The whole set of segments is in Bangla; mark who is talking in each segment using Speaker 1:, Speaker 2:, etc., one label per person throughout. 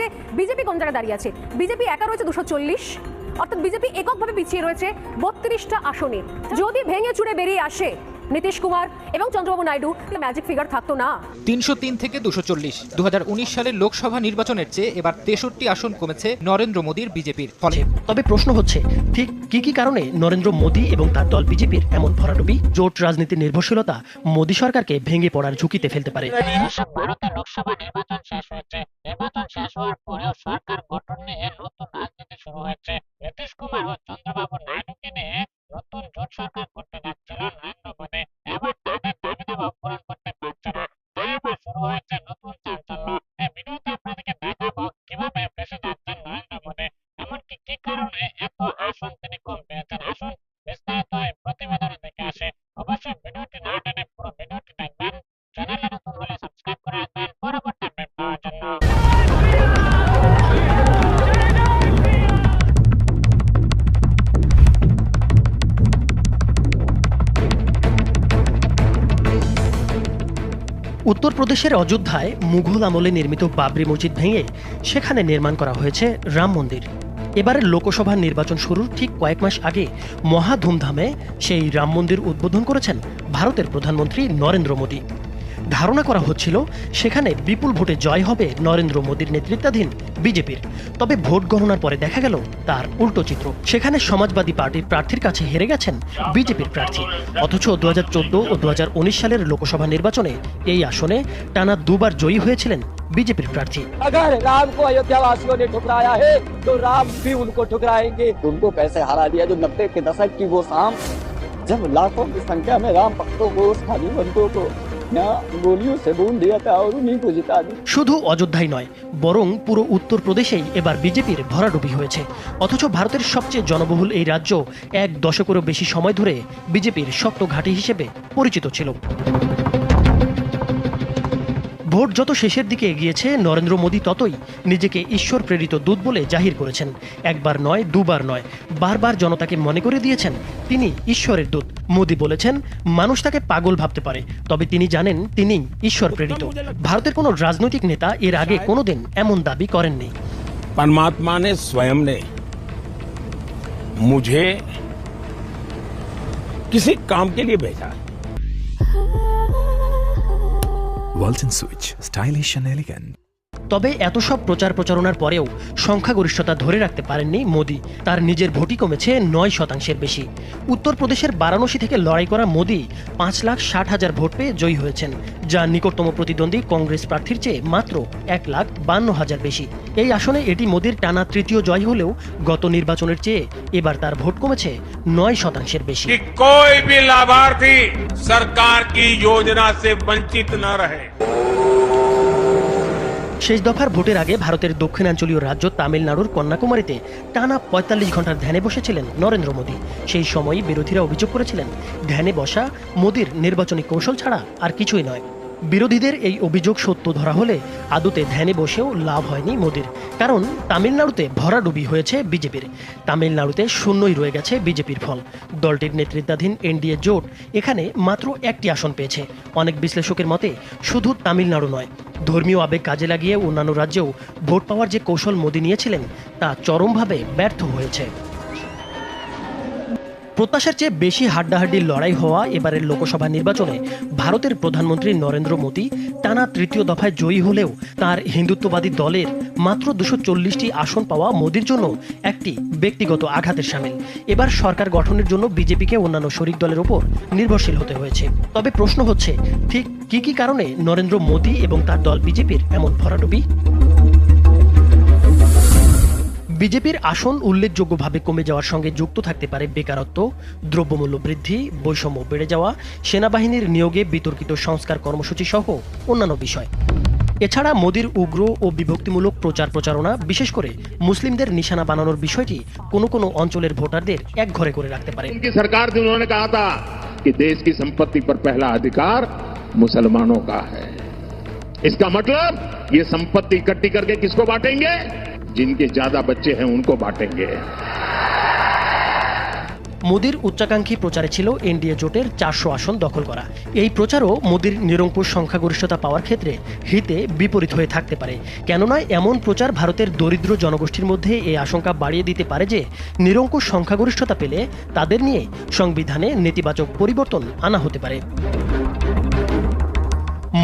Speaker 1: যে বিজেপি কোন জায়গায় দাঁড়িয়ে আছে। বিজেপি একা রয়েছে 240, অর্থাৎ বিজেপি এককভাবে পিছিয়ে রয়েছে 32টা আসনে। যদি ভেঙে চুরে বেরিয়ে আসে নীতিশ কুমার এবং চন্দ্রবাবু নাইডু, ম্যাজিক ফিগার থাকতো না।
Speaker 2: 303 থেকে 240। 2019 সালের লোকসভা নির্বাচনের চেয়ে এবার 63 আসন কমেছে নরেন্দ্র মোদীর বিজেপির ফলে।
Speaker 3: তবে প্রশ্ন হচ্ছে, ঠিক কি কারণে নরেন্দ্র মোদী এবং তার দল বিজেপির এমন ভরাডুবি? জোট রাজনীতির নির্ভরশীলতা মোদী সরকারকে ভেঙে পড়ার ঝুঁকিতে ফেলতে পারে।
Speaker 4: ভারতের লোকসভা নির্বাচন শেষ হয়েছে। নির্বাচন শেষ হওয়ার পরেও সরকার গঠন নিয়ে নতুন রাজনীতি শুরু হয়েছে। নীতিশ কুমার ও চন্দ্রবাবু নাইডুকে নিয়ে নতুন জোট সরকার করতে যাচ্ছিল নরেন্দ্র মোদী। এবার তাদের দাবি দাবা পূরণ করতে পারছে না, তাই এবার শুরু হয়েছে নতুন চাঞ্চল্য। এই ভিডিওতে আপনাদেরকে দেখাবো কিভাবে ফেসে যাচ্ছেন নরেন্দ্র মোদী, এমনকি কি কারণে এত আসন তিনি কম পেয়েছেন। আসুন বিস্তারিত এই প্রতিবেদনে দেখে আসে। অবশ্যই ভিডিওটি না টেনে পুরো ভিডিওটি দেখবেন। চ্যানেলে নতুন হলে সাবস্ক্রাইব করে রাখবেন পরবর্তী আপডেট পাওয়ার জন্য।
Speaker 3: উত্তরপ্রদেশের অযোধ্যায় মুঘল আমলে নির্মিত বাবরি মসজিদ ভেঙে সেখানে নির্মাণ করা হয়েছে রাম মন্দির। এবারের লোকসভা নির্বাচন শুরুর ঠিক কয়েক মাস আগে মহা ধুমধামে সেই রাম মন্দির উদ্বোধন করেছেন ভারতের প্রধানমন্ত্রী নরেন্দ্র মোদী। ধারণা করা হচ্ছিল সেখানে বিপুল ভোটে জয় হবে নরেন্দ্র মোদীর নেতৃত্বাধীন বিজেপির। তবে ভোট গণনার পরে দেখা গেল তার উল্টো চিত্র। সেখানে সমাজবাদী পার্টির প্রার্থীর কাছে হেরে গেছেন বিজেপির প্রার্থী। অথচ 2014 ও 2019 সালের লোকসভা নির্বাচনে এই আসনে টানা দুবার জয়ী হয়েছিলেন बीजेपी प्रार्थी।
Speaker 5: अगर राम को अयोध्या वासियों ने ठुकराया है तो राम भी उनको ठुकराएंगे। उनको कैसे हरा दिया जो 90 के दशक की वो शाम, जब लाखों की संख्या में राम भक्तों को, स्थानीय बंधुओं को गोलियों से भून दिया था और उन्हीं को जिता दिया।
Speaker 3: শুধু অযোধ্যায় নয়, বরং পুরো উত্তরপ্রদেশেই এবার বিজেপির ভরাডুবি হয়েছে। অথচ ভারতের সবচেয়ে জনবহুল এই রাজ্য এক দশকেরও বেশি সময় ধরে বিজেপির শক্ত ঘাঁটি হিসেবে পরিচিত ছিল। ভোট যত শেষের দিকে এগিয়েছে, নরেন্দ্র মোদী ততই নিজেকে ঈশ্বর প্রেরিত দূত বলে জাহির করেছেন। একবার নয়, দুবার নয়, বারবার জনতাকে মনে করে দিয়েছেন তিনি ঈশ্বরের দূত। মোদী বলেছেন, মানুষ তাকে পাগল ভাবতে পারে, তবে তিনি জানেন তিনি ঈশ্বর প্রেরিত। ভারতের কোনো রাজনৈতিক নেতা এর আগে কোনোদিন এমন দাবি করেননি।
Speaker 6: परमात्मा ने स्वयं ने मुझे किसी काम के लिए भेजा।
Speaker 7: Walton Switch, stylish and elegant.
Speaker 3: তবে এত সব প্রচার প্রচারণার পরেও সংখ্যাগরিষ্ঠতা ধরে রাখতে পারেননি মোদী। তার নিজের ভোটই কমেছে 9% বেশি। উত্তরপ্রদেশের বারাণসী থেকে লড়াই করা মোদী 5,60,000 ভোট পেয়ে জয়ী হয়েছেন, যা নিকটতম প্রতিদ্বন্দ্বী কংগ্রেস প্রার্থীর চেয়ে মাত্র 1,52,000 বেশি। এই আসনে এটি মোদীর টানা তৃতীয় জয় হলেও গত নির্বাচনের চেয়ে এবার তার ভোট কমেছে 9% বেশি।
Speaker 6: कोई भी लाभार्थी सरकार की योजना से वंचित न रहे।
Speaker 3: শেষ দফার ভোটের আগে ভারতের দক্ষিণাঞ্চলীয় রাজ্য তামিলনাড়ুর কন্যাকুমারীতে টানা 45 ঘন্টার ধ্যানে বসেছিলেন নরেন্দ্র মোদী। সেই সময়ই বিরোধীরা অভিযোগ করেছিলেন, ধ্যানে বসা মোদীর নির্বাচনী কৌশল ছাড়া আর কিছুই নয়। বিরোধীদের এই অভিযোগ সত্য ধরা হলে আদতে ধ্যানে বসেও লাভ হয়নি মোদীর, কারণ তামিলনাড়ুতে ভরাডুবি হয়েছে বিজেপির। তামিলনাড়ুতে শূন্যই রয়ে গেছে বিজেপির ফল। দলটির নেতৃত্বাধীন এনডিএ জোট এখানে মাত্র একটি আসন পেয়েছে। অনেক বিশ্লেষকের মতে শুধু তামিলনাড়ু নয়, ধর্মীয় আবেগ কাজে লাগিয়ে অন্যান্য রাজ্যেও ভোট পাওয়ার যে কৌশল মোদী নিয়েছিলেন তা চরমভাবে ব্যর্থ হয়েছে। প্রত্যাশার চেয়ে বেশি হাড্ডাহাড্ডির লড়াই হওয়া এবারের লোকসভা নির্বাচনে ভারতের প্রধানমন্ত্রী নরেন্দ্র মোদী টানা তৃতীয় দফায় জয়ী হলেও তার হিন্দুত্ববাদী দলের মাত্র 240টি আসন পাওয়া মোদীর জন্য একটি ব্যক্তিগত আঘাতের শামিল। এবার সরকার গঠনের জন্য বিজেপিকে অন্যান্য শরিক দলের উপর নির্ভরশীল হতে হয়েছে। তবে প্রশ্ন হচ্ছে, ঠিক কি কারণে নরেন্দ্র মোদী এবং তার দল বিজেপির এমন ভরাডুবি? বিজেপির আসন উল্লেখযোগ্যভাবে কমে যাওয়ার সঙ্গে যুক্ত থাকতে পারে বেকারত্ব, দ্রব্যমূল্য বৃদ্ধি, বৈষম্য বেড়ে যাওয়া, সেনাবাহিনীর নিয়োগে বিতর্কিত সংস্কার কর্মসূচি সহ অন্যান্য বিষয়। এছাড়া মোদীর উগ্র ও বিভক্তিমূলক প্রচার প্রচারণা, বিশেষ করে মুসলিমদের নিশানা বানানোর বিষয়টি কোনো কোনো অঞ্চলের ভোটারদের একঘরে করে রাখতে পারে।
Speaker 6: सरकार ने उन्होंने कहा था कि देश की संपत्ति पर पहला अधिकार मुसलमानों का है। इसका मतलब ये संपत्ति इकट्ठी करके किसको बांटेंगे? जिनके ज्यादा बच्चे हैं उनको बांटेंगे।
Speaker 3: মোদির উচ্চাকাঙ্ক্ষী প্রচারে ছিল এনডিএ জোটের 400 আসন দখল করা। এই প্রচারও মোদির নিরঙ্কুশ সংখ্যাগরিষ্ঠতা পাওয়ার ক্ষেত্রে হিতে বিপরীত হয়ে থাকতে পারে। কেননা এমন প্রচার ভারতের দরিদ্র জনগোষ্ঠীর মধ্যে এই আশঙ্কা বাড়িয়ে দিতে পারে যে নিরঙ্কুশ সংখ্যাগরিষ্ঠতা পেলে তাদের নিয়ে সংবিধানে নেতিবাচক পরিবর্তন আনা হতে পারে।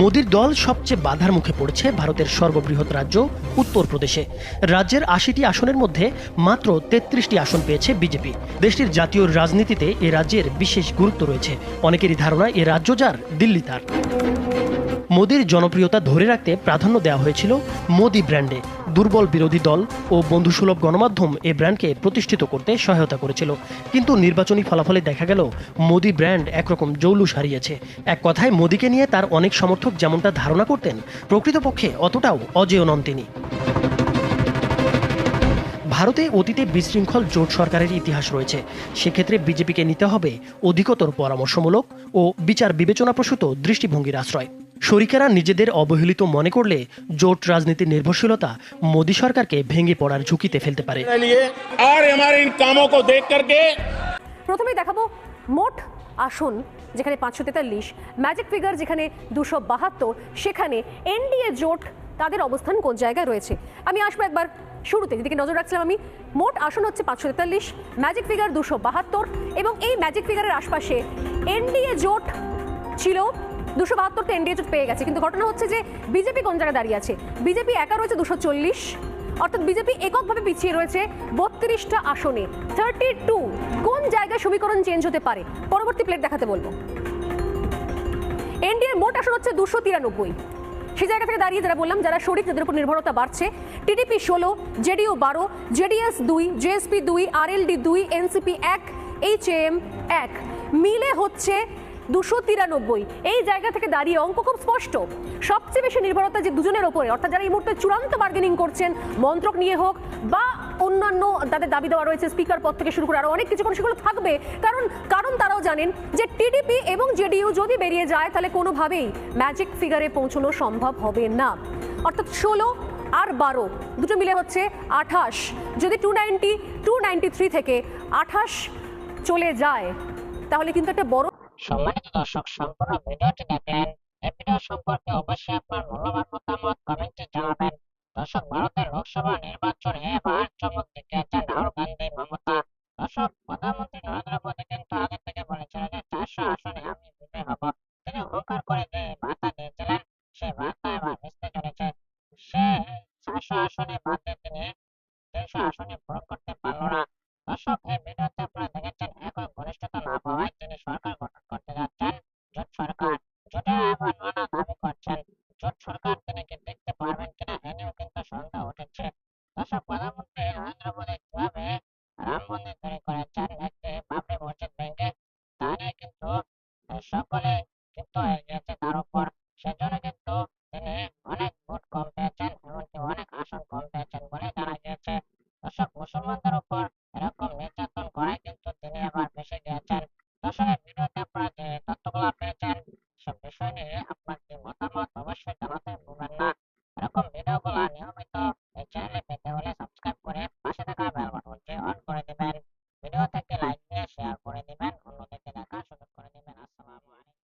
Speaker 3: মোদির দল সবচেয়ে বাধার মুখে পড়েছে ভারতের সর্ববৃহৎ রাজ্য উত্তরপ্রদেশে। রাজ্যের 80টি আসনের মধ্যে মাত্র 33টি আসন পেয়েছে বিজেপি। দেশটির জাতীয় রাজনীতিতে এ রাজ্যের বিশেষ গুরুত্ব রয়েছে। অনেকেরই ধারণা এ রাজ্য যার, দিল্লি তার। মোদির জনপ্রিয়তা ধরে রাখতে প্রাধান্য দেওয়া হয়েছিল মোদি ব্র্যান্ডে। দুর্বল বিরোধী দল ও বন্ধুসুলভ গণমাধ্যম এ ব্র্যান্ডকে প্রতিষ্ঠিত করতে সহায়তা করেছিল। কিন্তু নির্বাচনী ফলাফলে দেখা গেল মোদি ব্র্যান্ড একরকম জৌলুস হারিয়েছে। এক কথায় মোদিকে নিয়ে তার অনেক সমর্থক যেমনটা ধারণা করতেন, প্রকৃতপক্ষে অতটাও অজেয় নন তিনি। ভারতে অতীতে বিশৃঙ্খল জোট সরকারের ইতিহাস রয়েছে। সেক্ষেত্রে বিজেপিকে নিতে হবে অধিকতর পরামর্শমূলক ও বিচার বিবেচনাপ্রসূত দৃষ্টিভঙ্গির আশ্রয়। শরিকেরা নিজেদের অবহেলিত মনে করলে জোট রাজনীতির নির্ভরশীলতা মোদী সরকারকে ভেঙে পড়ার ঝুঁকিতে ফেলতে পারে।
Speaker 1: প্রথমেই দেখাবো মোট আসন যেখানে 543, ম্যাজিক ফিগার যেখানে 272, সেখানে এনডিএ জোট তাদের অবস্থান কোন জায়গায় রয়েছে। আমি আসবো একবার শুরুতে, যেদিকে নজর রাখছিলাম আমি। মোট আসন হচ্ছে 543, ম্যাজিক ফিগার 272, এবং এই ম্যাজিক ফিগারের আশপাশে এনডিএ জোট ছিল 272টা এনডিএ জোট পেয়ে গেছে। কিন্তু ঘটনা হচ্ছে যে বিজেপি কোন জায়গায় দাঁড়িয়ে আছে। বিজেপি একা রয়েছে 240, অর্থাৎ বিজেপি এককভাবে পিছিয়ে রয়েছে 32টা আসনে। 32 কোন জায়গায় সমীকরণ চেঞ্জ হতে পারে, পরবর্তী প্লেট দেখাতে বলবো। এনডিএর মোট আসন হচ্ছে 293। সেই জায়গা থেকে দাঁড়িয়ে যারা বললাম, যারা শরিক, যাদের উপর নির্ভরতা বাড়ছে, TDP 16, JDU 12, JDS 2, JSP 2, RLD 2, NCP 1, HAM 1, মিলে হচ্ছে 293। এই জায়গা থেকে দাঁড়িয়ে অঙ্ক খুব স্পষ্ট। সবচেয়ে বেশি নির্ভরতা যে দুজনের ওপরে, অর্থাৎ যারা এই মুহূর্তে চূড়ান্ত বার্গেনিং করছেন, মন্ত্রক নিয়ে হোক বা অন্যান্য তাদের দাবি দেওয়া রয়েছে স্পিকার পদ থেকে শুরু করে আরো অনেক কিছু, সেগুলো থাকবে। কারণ তারাও জানেন যে টিডিপি এবং জেডিইউ যদি বেরিয়ে যায় তাহলে কোনোভাবেই ম্যাজিক ফিগারে পৌঁছানো সম্ভব হবে না। অর্থাৎ 16 আর 12 দুটো মিলে হচ্ছে 28। যদি 293 থেকে 28 চলে যায় তাহলে কিন্তু একটা বড়।
Speaker 4: সম্মানিত দর্শক, সম্পূর্ণ ভিডিওটি দেখলেন। এই ভিডিও সম্পর্কে অবশ্যই আপনার মূল্যবান মতামত কমেন্টে জানাবেন। দর্শক, ভারতের লোকসভা নির্বাচনে এবার চমক দেখিয়েছেন রাহুল গান্ধী, মমতা। দর্শক, প্রধানমন্ত্রী নরেন্দ্র মোদী কিন্তু আগে থেকে বলেছিলেন যে 400 আসনে আমি বিজয়ী হব। তিনি অহংকার করে যে বার্তা দিয়েছিলেন, সেই বার্তা এবার মিশতে চলেছে। সে 400 আসনে বাদ দিয়ে তিনি 300 আসনে পূরণ করতে পারল না। দর্শক, এই ভিডিওতে আপনারা দেখেছেন একই ঘনিষ্ঠতা না পাওয়ায় তিনি সরকার গঠন করতে যাচ্ছেন, জোট সরকার। জোটেরা এবার নানা দাবি করছেন। জোট সরকার তিনি কি দেখতে পারবেন কিনা, এ নিয়েও কিন্তু সন্দেহ উঠেছে। দর্শক, প্রধানমন্ত্রী নরেন্দ্র মোদী কিভাবে রাম মন্দির তৈরি করেছেন একটি বাবরি মসজিদ ভেঙে, তা নিয়ে কিন্তু সকলে কিন্তু হয়ে গিয়েছে তার উপর। সেজন্য কিন্তু তিনি অনেক ভোট কম পেয়েছেন, এমনকি অনেক আসন কম পেয়েছেন বলে জানা গিয়েছে। দর্শক, মুসলমানদের উপর এরকম নির্যাতন করায় কিন্তু তিনি এবার ফেঁসে গিয়েছেন। দর্শক, এই ভিডিওতে আপনারা যে তথ্যগুলো পেয়েছেন, সব বিষয় নিয়ে আপনার কি মতামত অবশ্যই জানাতে ভুলবেন না। এরকম ভিডিওগুলো নিয়মিত